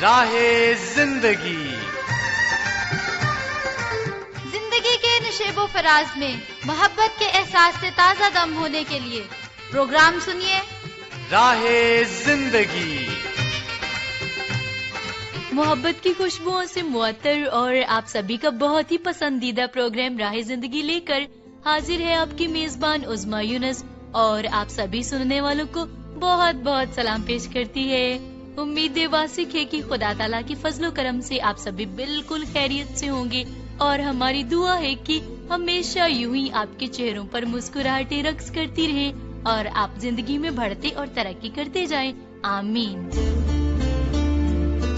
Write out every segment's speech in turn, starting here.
راہ زندگی زندگی کے نشیب و فراز میں محبت کے احساس سے تازہ دم ہونے کے لیے پروگرام سنیے راہ زندگی۔ محبت کی خوشبوؤں سے معطر اور آپ سبھی کا بہت ہی پسندیدہ پروگرام راہ زندگی لے کر حاضر ہے آپ کی میزبان عظمیٰ یونس، اور آپ سبھی سننے والوں کو بہت بہت سلام پیش کرتی ہے۔ امید واسق ہے کہ خدا تعالیٰ کی فضل و کرم سے آپ سبھی بالکل خیریت سے ہوں گے، اور ہماری دعا ہے کہ ہمیشہ یوں ہی آپ کے چہروں پر مسکراہٹیں رقص کرتی رہیں اور آپ زندگی میں بڑھتے اور ترقی کرتے جائیں، آمین۔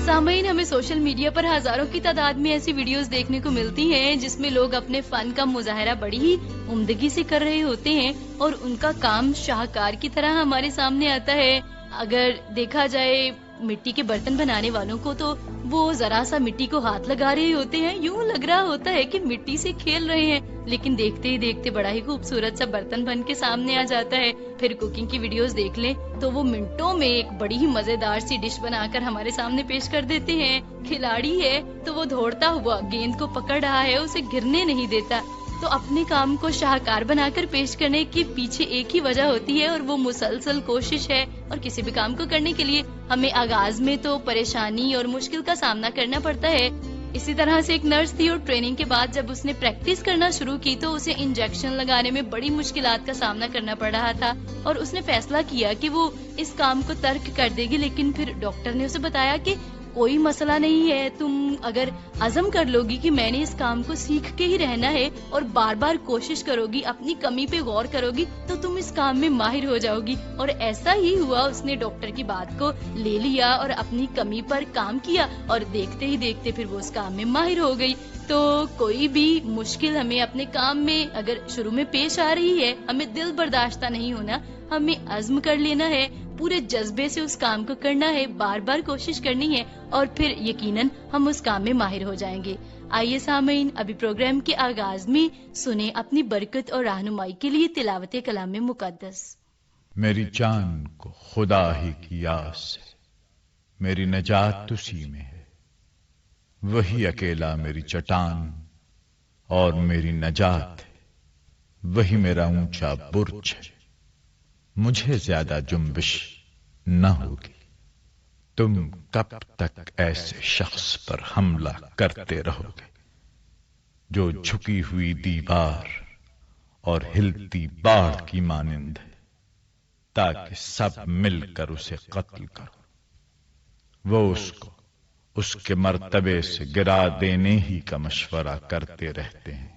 سامعین، ہمیں سوشل میڈیا پر ہزاروں کی تعداد میں ایسی ویڈیوز دیکھنے کو ملتی ہیں جس میں لوگ اپنے فن کا مظاہرہ بڑی ہی عمدگی سے کر رہے ہوتے ہیں اور ان کا کام شاہکار کی طرح ہمارے سامنے آتا ہے۔ اگر دیکھا جائے مٹی کے برتن بنانے والوں کو تو وہ ذرا سا مٹی کو ہاتھ لگا رہے ہوتے ہیں، یوں لگ رہا ہوتا ہے کہ مٹی سے کھیل رہے ہیں، لیکن دیکھتے ہی دیکھتے بڑا ہی خوبصورت سا برتن بن کے سامنے آ جاتا ہے۔ پھر کوکنگ کی ویڈیوز دیکھ لیں تو وہ منٹوں میں ایک بڑی ہی مزیدار سی ڈش بنا کر ہمارے سامنے پیش کر دیتے ہیں۔ کھلاڑی ہے تو وہ دوڑتا ہوا گیند کو پکڑ رہا ہے، اسے گرنے نہیں دیتا۔ تو اپنے کام کو شاہکار بنا کر پیش کرنے کے پیچھے ایک ہی وجہ ہوتی ہے، اور وہ مسلسل کوشش ہے۔ اور کسی بھی کام کو کرنے کے لیے ہمیں آغاز میں تو پریشانی اور مشکل کا سامنا کرنا پڑتا ہے۔ اسی طرح سے ایک نرس تھی اور ٹریننگ کے بعد جب اس نے پریکٹس کرنا شروع کی تو اسے انجیکشن لگانے میں بڑی مشکلات کا سامنا کرنا پڑ رہا تھا، اور اس نے فیصلہ کیا کہ وہ اس کام کو ترک کر دے گی، لیکن پھر ڈاکٹر نے اسے بتایا کہ کوئی مسئلہ نہیں ہے، تم اگر عزم کر لو گی کہ میں نے اس کام کو سیکھ کے ہی رہنا ہے اور بار بار کوشش کرو گی، اپنی کمی پہ غور کرو گی، تو تم اس کام میں ماہر ہو جاؤ گی۔ اور ایسا ہی ہوا، اس نے ڈاکٹر کی بات کو لے لیا اور اپنی کمی پر کام کیا، اور دیکھتے ہی دیکھتے پھر وہ اس کام میں ماہر ہو گئی۔ تو کوئی بھی مشکل ہمیں اپنے کام میں اگر شروع میں پیش آ رہی ہے، ہمیں دل برداشتہ نہیں ہونا، ہمیں عزم کر لینا ہے، پورے جذبے سے اس کام کو کرنا ہے، بار بار کوشش کرنی ہے، اور پھر یقیناً ہم اس کام میں ماہر ہو جائیں گے۔ آئیے سامعین، ابھی پروگرام کے آغاز میں سنیں اپنی برکت اور رہنمائی کے لیے تلاوت کلام مقدس۔ میری جان کو خدا ہی کی آس ہے، میری نجات اسی میں ہے، وہی اکیلا میری چٹان اور میری نجات ہے، وہی میرا اونچا برج ہے، مجھے زیادہ جنبش نہ ہوگی۔ تم کب تک ایسے شخص پر حملہ کرتے رہو گے جو جھکی ہوئی دیوار اور ہلتی باڑ کی مانند ہے، تاکہ سب مل کر اسے قتل کرو۔ وہ اس کو اس کے مرتبے سے گرا دینے ہی کا مشورہ کرتے رہتے ہیں۔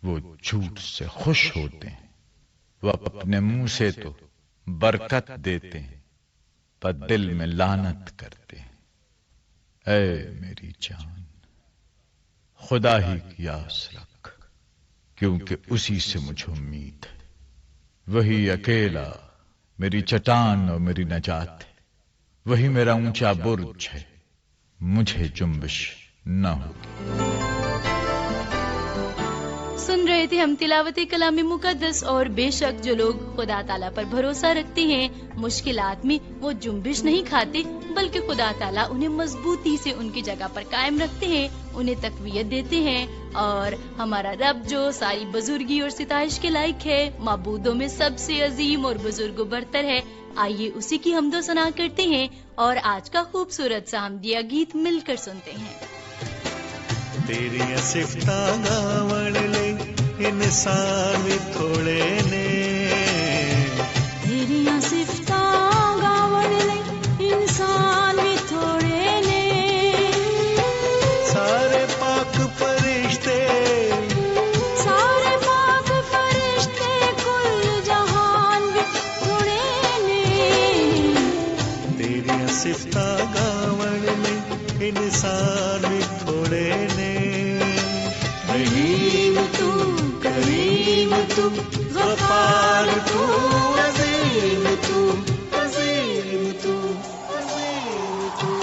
وہ جھوٹ سے خوش ہوتے ہیں، وہ اپنے منہ سے تو برکت دیتے ہیں پر دل میں لعنت کرتے ہیں۔ اے میری جان، خدا ہی کی آس رکھ، کیونکہ اسی سے مجھے امید ہے، وہی اکیلا میری چٹان اور میری نجات ہے، وہی میرا اونچا برج ہے، مجھے جنبش نہ ہوگی۔ سن رہے تھے ہم تلاوت کلام مقدس، اور بے شک جو لوگ خدا تعالیٰ پر بھروسہ رکھتے ہیں مشکلات میں وہ جنبش نہیں کھاتے، بلکہ خدا تعالیٰ انہیں مضبوطی سے ان کی جگہ پر قائم رکھتے ہیں، انہیں تقویت دیتے ہیں۔ اور ہمارا رب جو ساری بزرگی اور ستائش کے لائق ہے، معبودوں میں سب سے عظیم اور بزرگ و برتر ہے، آئیے اسی کی حمد و ثنا کرتے ہیں اور آج کا خوبصورت سا حمدیہ گیت مل کر سنتے ہیں۔ تیریاں صفتاں گاون لے انسان بھی تھوڑے نے، تیریاں صفتاں گاون لے انسان بھی تھوڑے نے، سارے پاک فرشتے کل جہان بھی تھوڑے نے، تیریاں صفتاں گاون لے انسان بھی تھوڑے نے۔ رحیم تو، کریم تو، غفار تو، عظیم تو، عظیم تو، عظیم تو۔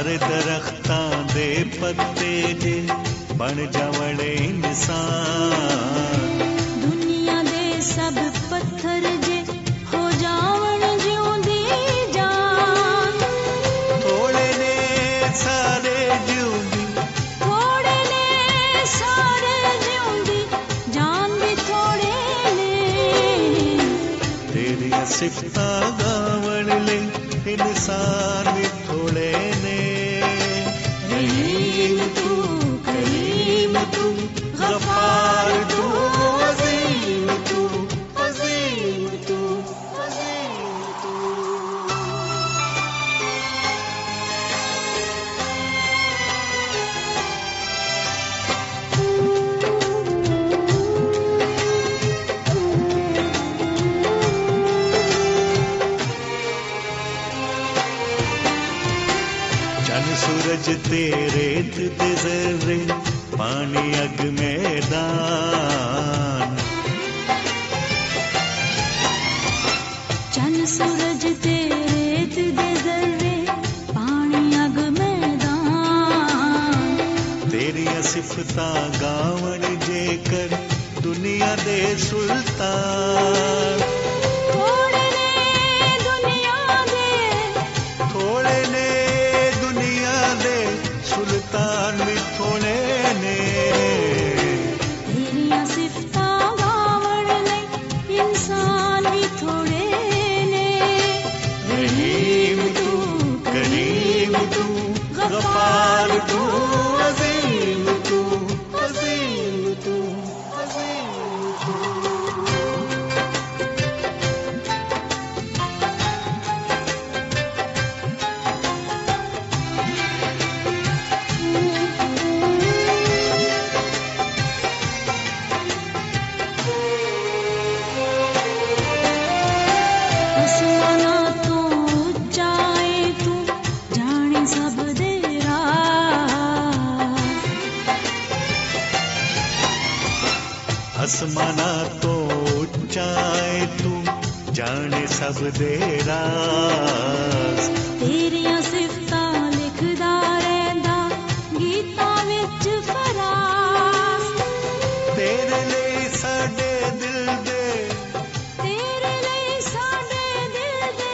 ਸਾਰੇ ਦਰਖਤਾਂ ਦੇ ਪੱਤੇ ਜੇ ਬਣ ਜਾਵਣ ਇਨਸਾਨ ਦੁਨੀਆ ਦੇ ਸਭ ਪੱਥਰ ਜੇ ਹੋ ਜਾਵਣ ਜਿਉਂਦੀ ਜਾਨ ਥੋੜੇ ਨੇ ਸਾਰੇ ਜਿਉਂਦੀ ਥੋੜੇ ਨੇ ਸਾਰੇ ਜਿਉਂਦੀ ਜਾਨ ਵੀ ਥੋੜੇ ਨੇ ਤੇਰੀਆਂ ਸਿਫਤਾਂ ਗਾਵਣ ਲਈ ਇਨਸਾਨ ਵੀ ਥੋੜੇ ਨੇ ਰਹੀਮ ਤੂੰ ਕਰੀਮ ਤੂੰ ਗਫਾਰ ਤੂੰ ਅਜ਼ੀਮ ਤੂੰ ਅਜ਼ੀਮ ਤੂੰ ਅਜ਼ੀਮ ਤੂੰ ਚੰਨ ਸੂਰਜ ਤੇ ਰੇਤ ਦੇ ਜ਼ਰੇ ਪਾਣੀ ਅਗ ਮੈਦਾਨ ਚੰਨ ਸੂਰਜ ਤੇ ਰੇਤ ਦੇ ਜ਼ਰੇ ਪਾਣੀ ਅਗ ਮੈਦਾਨ ਤੇਰੀਆਂ ਸਿਫਤਾਂ ਗਾਵਣ ਜੇਕਰ ਦੁਨੀਆ ਦੇ ਸੁਲਤਾਨ ਥੋੜੇ ਨੇ ਦੁਨੀਆ ਦੇ ਥੋੜੇ ਨੇ ਦੁਨੀਆ ਦੇ ਸੁਲਤਾਨ ਵੀ ਥੋੜੇ ਨੇ ਤੇਰੀਆਂ ਸਿਫਤਾਂ ਗਾਵਣ ਲਈ ਇਨਸਾਨ ਵੀ ਥੋੜੇ ਨੇ ਰਹੀਮ ਤੂੰ ਕਰੀਮ ਤੂੰ ਗਫਾਰ ਤੂੰ ਅਜ਼ੀਮ ਤੂੰ ਅਜ਼ੀਮ ਤੂੰ ਅਜ਼ੀਮ ਤੂੰ ਅਸਮਾਨਾਂ ਤੋਂ ਉੱਚਾ ਏ ਤੂੰ ਜਾਣੇ ਸਭ ਦੇ ਰਾਜ਼ ਅਸਮਾਨਾਂ ਤੋਂ ਉੱਚਾ ਏ ਤੂੰ ਜਾਣੇ ਸਭ ਦੇ ਰਾਜ਼ ਤੇਰੀਆਂ ਸਿਫਤਾਂ ਲਿਖਦਾ ਰਹਿੰਦਾ ਗੀਤਾਂ ਵਿੱਚ ਫਰਾਜ਼ ਤੇਰੇ ਲਈ ਸਾਡੇ ਦਿਲ ਦੇ ਤੇਰੇ ਲਈ ਸਾਡੇ ਦਿਲ ਦੇ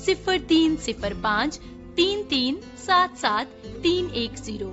0305 3377 310।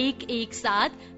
117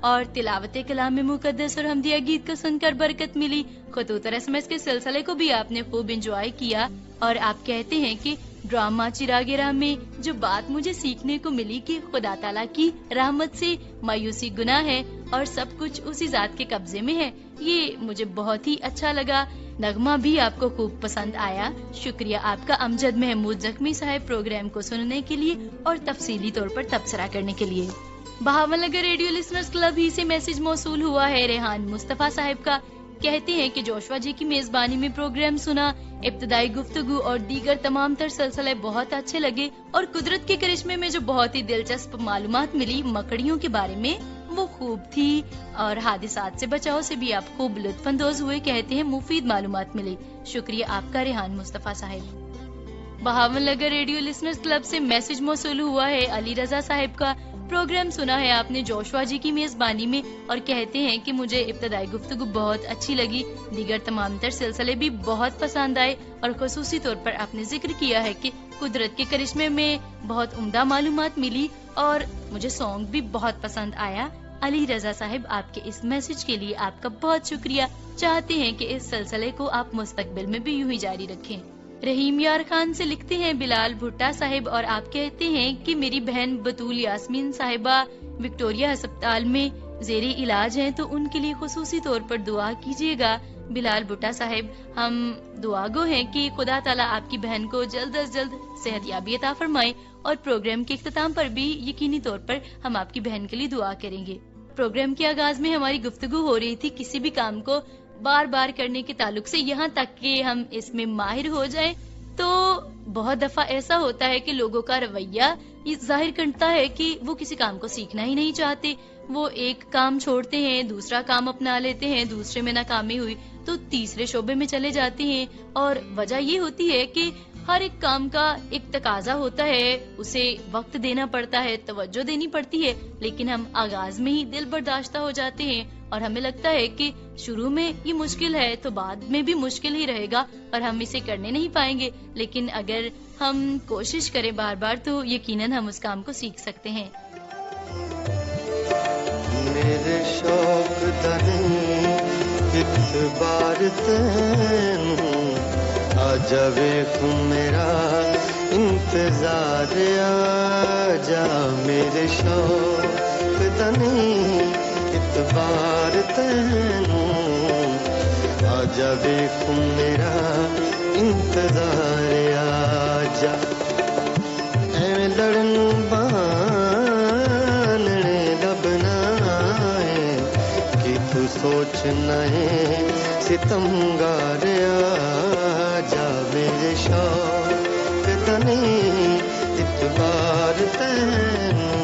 اور تلاوت کلام مقدس اور حمدیہ گیت کو سن کر برکت ملی. خطوط اور SMS کے سلسلے کو بھی آپ نے خوب انجوائے کیا اور آپ کہتے ہیں کہ ڈرامہ چراغ راہ میں جو بات مجھے سیکھنے کو ملی کہ خدا تعالیٰ کی رحمت سے مایوسی گناہ ہے اور سب کچھ اسی ذات کے قبضے میں ہے، یہ مجھے بہت ہی اچھا لگا. نغمہ بھی آپ کو خوب پسند آیا. شکریہ آپ کا امجد محمود زخمی صاحب پروگرام کو سننے کے لیے اور تفصیلی طور پر تبصرہ کرنے کے لیے. Bahawalnagar radio listeners club ہی سے میسج موصول ہوا ہے ریحان مصطفیٰ صاحب کا. کہتے ہیں کہ جوشوا جی کی میزبانی میں پروگرام سنا، ابتدائی گفتگو اور دیگر تمام تر سلسلے بہت اچھے لگے اور قدرت کے کرشمے میں جو بہت ہی دلچسپ معلومات ملی مکڑیوں کے بارے میں وہ خوب تھی اور حادثات سے بچاؤ سے بھی آپ خوب لطف اندوز ہوئے. کہتے ہیں مفید معلومات ملی. شکریہ آپ کا ریحان مصطفیٰ صاحب. Bahawal Nagar radio listeners club سے میسج موصول ہوا ہے علی رضا صاحب کا. پروگرام سنا ہے آپ نے جوشوا جی کی میزبانی میں اور کہتے ہیں کہ مجھے ابتدائی گفتگو بہت اچھی لگی، دیگر تمام تر سلسلے بھی بہت پسند آئے اور خصوصی طور پر آپ نے ذکر کیا ہے کہ قدرت کے کرشمے میں بہت عمدہ معلومات ملی اور مجھے سانگ بھی بہت پسند آیا. علی رضا صاحب آپ کے اس میسج کے لیے آپ کا بہت شکریہ. چاہتے ہیں کہ اس سلسلے کو آپ مستقبل میں بھی یوں ہی جاری رکھیں. رحیم یار خان سے لکھتے ہیں بلال بھٹا صاحب اور آپ کہتے ہیں کہ میری بہن بطول یاسمین صاحبہ وکٹوریا ہسپتال میں زیر علاج ہیں تو ان کے لیے خصوصی طور پر دعا کیجیے گا. بلال بھٹا صاحب ہم دعا گو ہیں کہ خدا تعالیٰ آپ کی بہن کو جلد از جلد صحت یابی عطا فرمائے اور پروگرام کے اختتام پر بھی یقینی طور پر ہم آپ کی بہن کے لیے دعا کریں گے. پروگرام کے آغاز میں ہماری گفتگو ہو رہی تھی کسی بھی کام کو بار بار کرنے کے تعلق سے، یہاں تک کہ ہم اس میں ماہر ہو جائیں تو بہت دفعہ ایسا ہوتا ہے کہ لوگوں کا رویہ یہ ظاہر کرتا ہے کہ وہ کسی کام کو سیکھنا ہی نہیں چاہتے. وہ ایک کام چھوڑتے ہیں، دوسرا کام اپنا لیتے ہیں، دوسرے میں ناکامی ہوئی تو تیسرے شعبے میں چلے جاتے ہیں. اور وجہ یہ ہوتی ہے کہ ہر ایک کام کا ایک تقاضا ہوتا ہے، اسے وقت دینا پڑتا ہے، توجہ دینی پڑتی ہے، لیکن ہم آغاز میں ہی دل برداشتہ ہو جاتے ہیں اور ہمیں لگتا ہے کہ شروع میں یہ مشکل ہے تو بعد میں بھی مشکل ہی رہے گا اور ہم اسے کرنے نہیں پائیں گے. لیکن اگر ہم کوشش کریں بار بار تو یقیناً ہم اس کام کو سیکھ سکتے ہیں. میرے شوق دنی اعتبار تینوں آ جاوے میرا انتظار آ جا. میرے شوق دنی اعتبار تینوں آ جاوے میرا انتظار آ جا. ایویں لڑن سوچنا ہے ستمگار آ جا. میرے شوق دنی اعتبار تینوں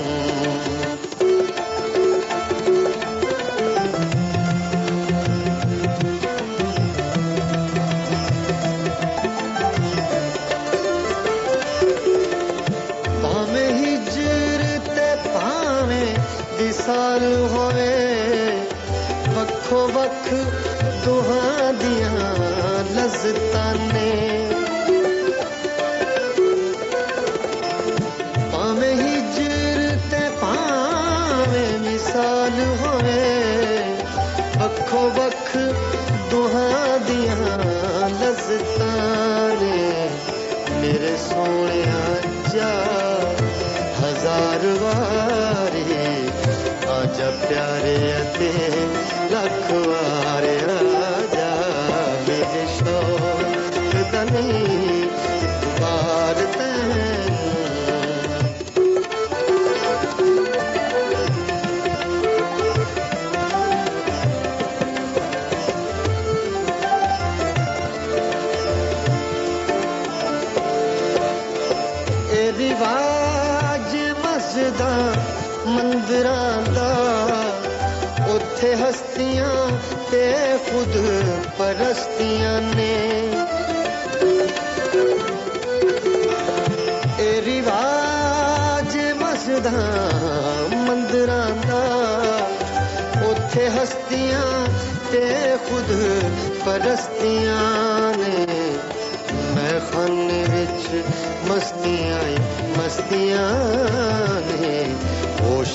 پاویں ہجر تے پاویں وصال ہوئے وکھو وکھ دوہاں دیاں لذتاں نے. پاویں ہجر تے پاویں وصال ہوئے وکھو وکھ دوہاں دیاں لذتاں نے. میرے سونیا جا ہزار وارے آجا پیارے اتے لکھ وارے آجا. میرے شوق دنی اعتبار تینوں اے رواج مسجداں مندراں دا اوتھے ہستیاں تے خود پرستیاں نے. اے رواج مسجداں مندراں دا اوتھے ہستیاں تے خود پرستیاں نے. میں خانے وچ مستیاں مستیاں نے ہوش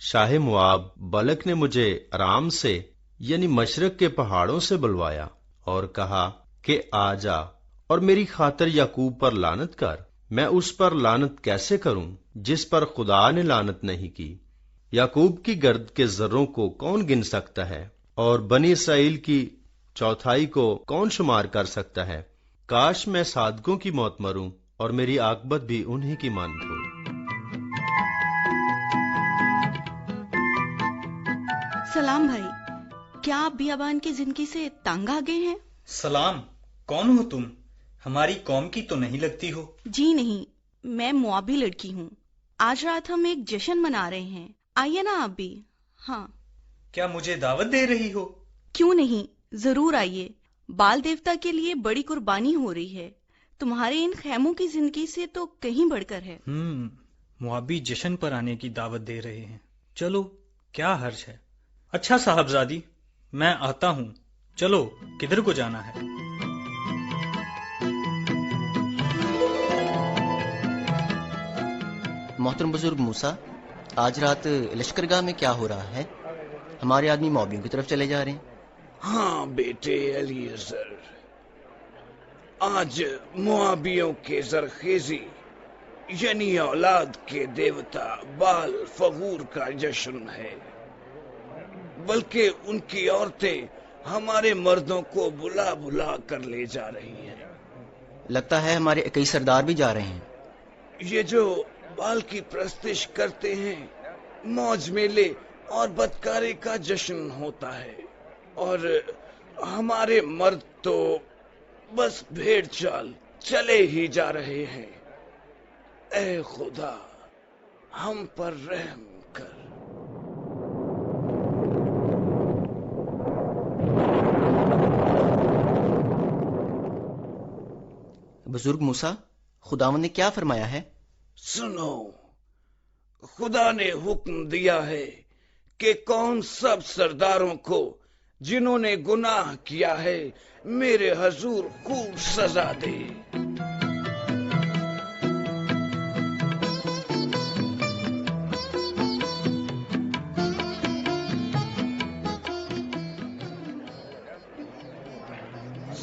شاہ مواب بلک نے مجھے ارام سے یعنی مشرق کے پہاڑوں سے بلوایا اور کہا کہ آ جا اور میری خاطر یعقوب پر لعنت کر۔ میں اس پر لعنت کیسے کروں جس پر خدا نے لعنت نہیں کی؟ یعقوب کی گرد کے ذروں کو کون گن سکتا ہے اور بنی اسرائیل کی چوتھائی کو کون شمار کر سکتا ہے؟ کاش میں صادقوں کی موت مروں اور میری عاقبت بھی انہی کی مانند ہو۔ سلام بھائی، کیا آپ بیابان کی زندگی سے تنگ آ گئے ہیں؟ سلام، کون ہو تم؟ ہماری قوم کی تو نہیں لگتی ہو۔ جی نہیں، میں موابی لڑکی ہوں۔ آج رات ہم ایک جشن منا رہے ہیں، آئیے نا آپ بھی۔ ہاں، کیا مجھے دعوت دے رہی ہو؟ کیوں نہیں، ضرور آئیے۔ بال دیوتا کے لیے بڑی قربانی ہو رہی ہے، تمہارے ان خیموں کی زندگی سے تو کہیں بڑھ کر ہے۔ موابی جشن پر آنے کی دعوت دے رہے ہیں، چلو کیا حرج ہے۔ اچھا صاحبزادی، میں آتا ہوں، چلو کدھر کو جانا ہے؟ محترم بزرگ موسیٰ، آج رات لشکرگاہ میں کیا ہو رہا ہے؟ ہمارے آدمی موابیوں کی طرف چلے جا رہے ہیں۔ ہاں بیٹے الیعزر، آج موابیوں کے زرخیزی یعنی اولاد کے دیوتا بال فغور کا جشن ہے، بلکہ ان کی عورتیں ہمارے مردوں کو بلا بلا کر لے جا رہی ہیں۔ لگتا ہے ہمارے کئی سردار بھی جا رہے ہیں۔ یہ جو بال کی پرستش کرتے ہیں، موج میلے اور بدکاری کا جشن ہوتا ہے، اور ہمارے مرد تو بس بھیڑ چال چلے ہی جا رہے ہیں۔ اے خدا، ہم پر رحم کر۔ بزرگ موسیٰ، خداوند نے کیا فرمایا ہے؟ سنو، خدا نے حکم دیا ہے کہ کون سب سرداروں کو جنہوں نے گناہ کیا ہے میرے حضور خوب سزا دے۔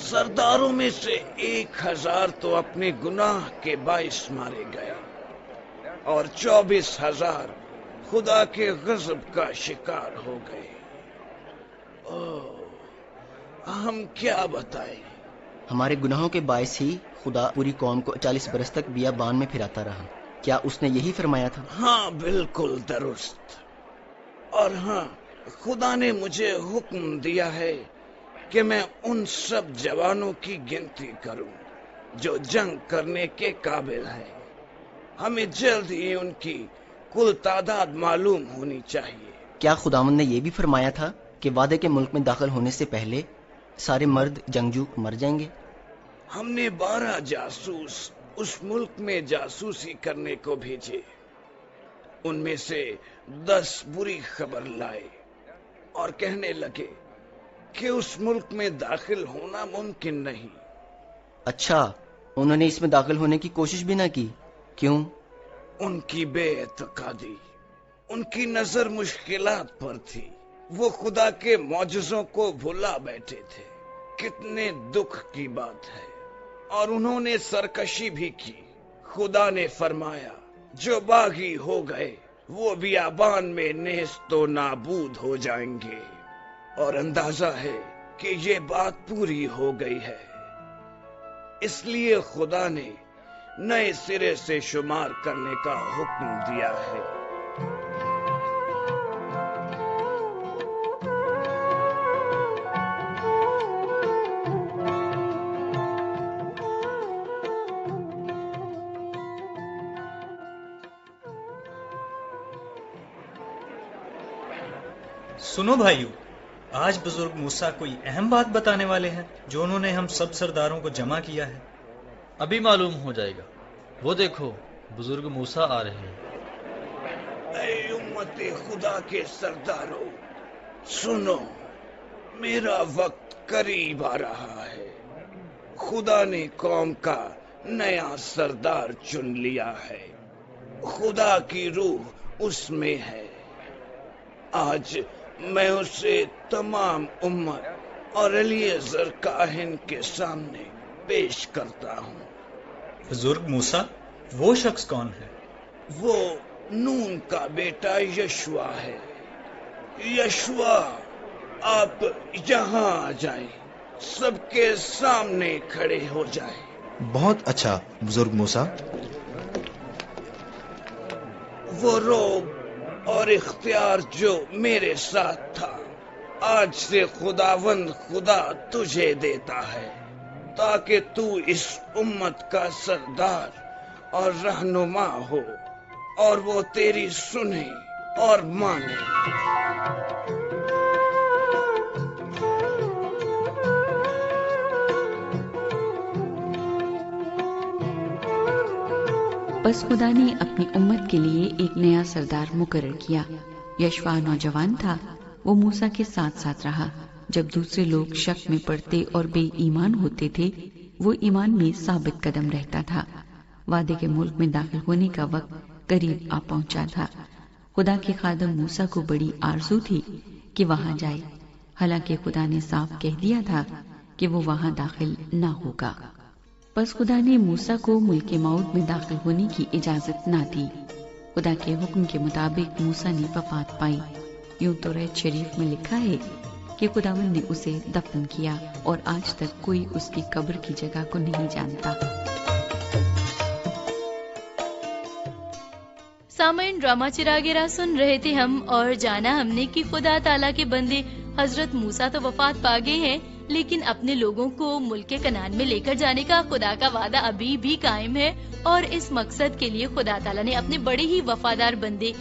سرداروں میں سے 1000 تو اپنے گناہ کے باعث مارے گئے اور 24,000 خدا کے غضب کا شکار ہو گئے۔ ہم کیا بتائیں؟ ہمارے گناہوں کے باعث ہی خدا پوری قوم کو 40 برس تک بیابان میں پھراتا رہا۔ کیا اس نے یہی فرمایا تھا؟ ہاں، بالکل درست۔ اور ہاں، خدا نے مجھے حکم دیا ہے کہ میں ان سب جوانوں کی گنتی کروں جو جنگ کرنے کے قابل ہیں۔ ہمیں جلد ہی ان کی کل تعداد معلوم ہونی چاہیے۔ کیا خداوند نے یہ بھی فرمایا تھا کہ وعدے کے ملک میں داخل ہونے سے پہلے سارے مرد جنگجو مر جائیں گے؟ ہم نے 12 جاسوس اس ملک میں جاسوسی کرنے کو بھیجے، ان میں سے 10 بری خبر لائے اور کہنے لگے کہ اس ملک میں داخل ہونا ممکن نہیں۔ اچھا، انہوں نے اس میں داخل ہونے کی کوشش بھی نہ کی؟ کیوں؟ ان کی بے اعتقادی، ان کی نظر مشکلات پر تھی، وہ خدا کے معجزوں کو بھلا بیٹھے تھے۔ کتنے دکھ کی بات ہے، اور انہوں نے سرکشی بھی کی۔ خدا نے فرمایا جو باغی ہو گئے وہ بیابان میں نیست و نابود ہو جائیں گے، اور اندازہ ہے کہ یہ بات پوری ہو گئی ہے۔ اس لیے خدا نے نئے سرے سے شمار کرنے کا حکم دیا ہے۔ سنو بھائیو، آج بزرگ موسیٰ کوئی اہم بات بتانے والے ہیں جو انہوں نے ہم سب سرداروں کو جمع کیا ہے۔ ابھی معلوم ہو جائے گا، وہ دیکھو بزرگ موسیٰ آ رہے ہیں۔ اے امت خدا کے سرداروں، سنو، میرا وقت قریب آ رہا ہے۔ خدا نے قوم کا نیا سردار چن لیا ہے، خدا کی روح اس میں ہے، آج میں اسے تمام امت اور الیعزر کاہن کے سامنے پیش کرتا ہوں۔ بزرگ موسیٰ، وہ شخص کون ہے؟ وہ نون کا بیٹا یشوا ہے۔ یشوا، آپ یہاں آ جائیں، سب کے سامنے کھڑے ہو جائیں۔ بہت اچھا بزرگ موسیٰ۔ وہ روب اور اختیار جو میرے ساتھ تھا، آج سے خداوند خدا تجھے دیتا ہے، تاکہ تو اس امت کا سردار اور رہنما ہو، اور وہ تیری سنے اور مانے۔ بس خدا نے اپنی امت کے لیے ایک نیا سردار مقرر کیا۔ یشوا نوجوان تھا، وہ موسیٰ کے ساتھ ساتھ رہا۔ جب دوسرے لوگ شک میں پڑتے اور بے ایمان ہوتے تھے، وہ ایمان میں ثابت قدم رہتا تھا۔ وعدے کے ملک میں داخل ہونے کا وقت قریب آ پہنچا تھا۔ خدا کے خادم موسیٰ کو بڑی آرزو تھی کہ وہاں جائے، حالانکہ خدا نے صاف کہہ دیا تھا کہ وہ وہاں داخل نہ ہوگا۔ بس خدا نے موسیٰ کو ملک موعود میں داخل ہونے کی اجازت نہ دی۔ خدا کے حکم کے مطابق موسیٰ نے وفات پائی۔ یوں توریت شریف میں لکھا ہے کہ خداوند نے اسے دفن کیا، اور آج تک کوئی اس کی قبر کی جگہ کو نہیں جانتا۔ سامعین، ڈرامہ چراغ راہ سن رہے تھے ہم، اور جانا ہم نے کہ خدا تعالیٰ کے بندے حضرت موسیٰ تو وفات پا گئے ہیں، لیکن اپنے لوگوں کو ملک کنعان میں لے کر جانے کا خدا کا وعدہ ابھی بھی قائم ہے، اور اس مقصد کے لیے خدا تعالیٰ نے اپنے بڑے ہی وفادار بندے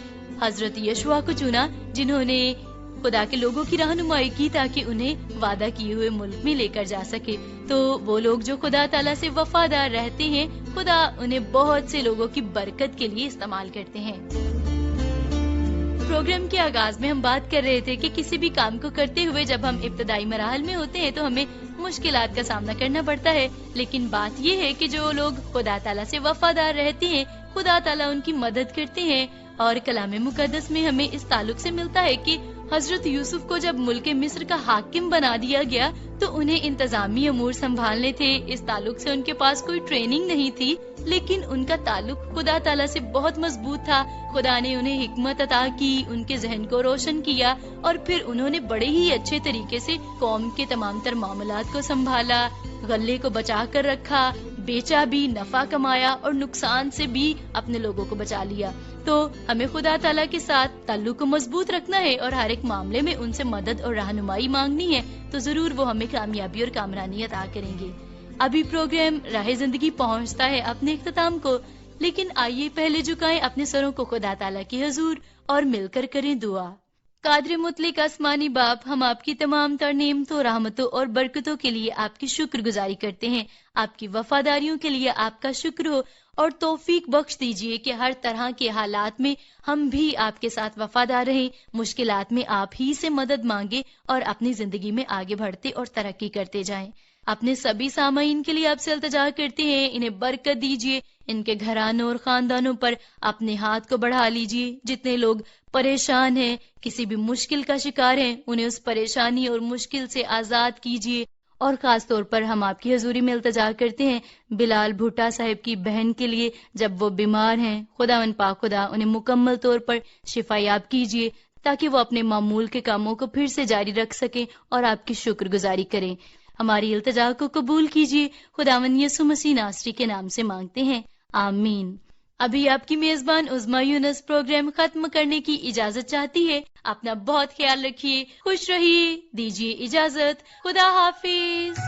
حضرت یشوا کو چنا، جنہوں نے خدا کے لوگوں کی رہنمائی کی تاکہ انہیں وعدہ کیے ہوئے ملک میں لے کر جا سکے۔ تو وہ لوگ جو خدا تعالیٰ سے وفادار رہتے ہیں، خدا انہیں بہت سے لوگوں کی برکت کے لیے استعمال کرتے ہیں۔ پروگرام کے آغاز میں ہم بات کر رہے تھے کہ کسی بھی کام کو کرتے ہوئے جب ہم ابتدائی مراحل میں ہوتے ہیں تو ہمیں مشکلات کا سامنا کرنا پڑتا ہے، لیکن بات یہ ہے کہ جو لوگ خدا تعالیٰ سے وفادار رہتے ہیں، خدا تعالیٰ ان کی مدد کرتے ہیں۔ اور کلام مقدس میں ہمیں اس تعلق سے ملتا ہے کہ حضرت یوسف کو جب ملک مصر کا حاکم بنا دیا گیا تو انہیں انتظامی امور سنبھالنے تھے۔ اس تعلق سے ان کے پاس کوئی ٹریننگ نہیں تھی، لیکن ان کا تعلق خدا تعالیٰ سے بہت مضبوط تھا۔ خدا نے انہیں حکمت عطا کی، ان کے ذہن کو روشن کیا، اور پھر انہوں نے بڑے ہی اچھے طریقے سے قوم کے تمام تر معاملات کو سنبھالا، غلے کو بچا کر رکھا، بیچا بھی، نفع کمایا، اور نقصان سے بھی اپنے لوگوں کو بچا لیا۔ تو ہمیں خدا تعالیٰ کے ساتھ تعلق کو مضبوط رکھنا ہے اور ہر ایک معاملے میں ان سے مدد اور رہنمائی مانگنی ہے، تو ضرور وہ ہمیں کامیابی اور کامرانی عطا کریں گے۔ ابھی پروگرام راہ زندگی پہنچتا ہے اپنے اختتام کو، لیکن آئیے پہلے جھکائیں اپنے سروں کو خدا تعالیٰ کے حضور اور مل کر کریں دعا۔ قادر مطلق آسمانی باپ، ہم آپ کی تمام تر نعمتوں، رحمتوں اور برکتوں کے لیے آپ کی شکر گزاری کرتے ہیں۔ آپ کی وفاداریوں کے لیے آپ کا شکر ہو، اور توفیق بخش دیجئے کہ ہر طرح کے حالات میں ہم بھی آپ کے ساتھ وفادار رہیں، مشکلات میں آپ ہی سے مدد مانگے اور اپنی زندگی میں آگے بڑھتے اور ترقی کرتے جائیں۔ اپنے سبھی سامعین کے لیے آپ سے التجا کرتے ہیں، انہیں برکت دیجئے، ان کے گھرانوں اور خاندانوں پر اپنے ہاتھ کو بڑھا لیجئے۔ جتنے لوگ پریشان ہیں، کسی بھی مشکل کا شکار ہیں، انہیں اس پریشانی اور مشکل سے آزاد کیجئے۔ اور خاص طور پر ہم آپ کی حضوری میں التجا کرتے ہیں بلال بھٹا صاحب کی بہن کے لیے، جب وہ بیمار ہیں، خداوند پاک خدا انہیں مکمل طور پر شفا یاب کیجئے، تاکہ وہ اپنے معمول کے کاموں کو پھر سے جاری رکھ سکیں اور آپ کی شکر گزاری کریں۔ ہماری التجا کو قبول کیجئے، خداوند یسوع مسیح ناصری کے نام سے مانگتے ہیں، آمین۔ ابھی آپ کی میزبان عظمیٰ یونس پروگرام ختم کرنے کی اجازت چاہتی ہے۔ اپنا بہت خیال رکھیے، خوش رہیے، دیجیے اجازت، خدا حافظ۔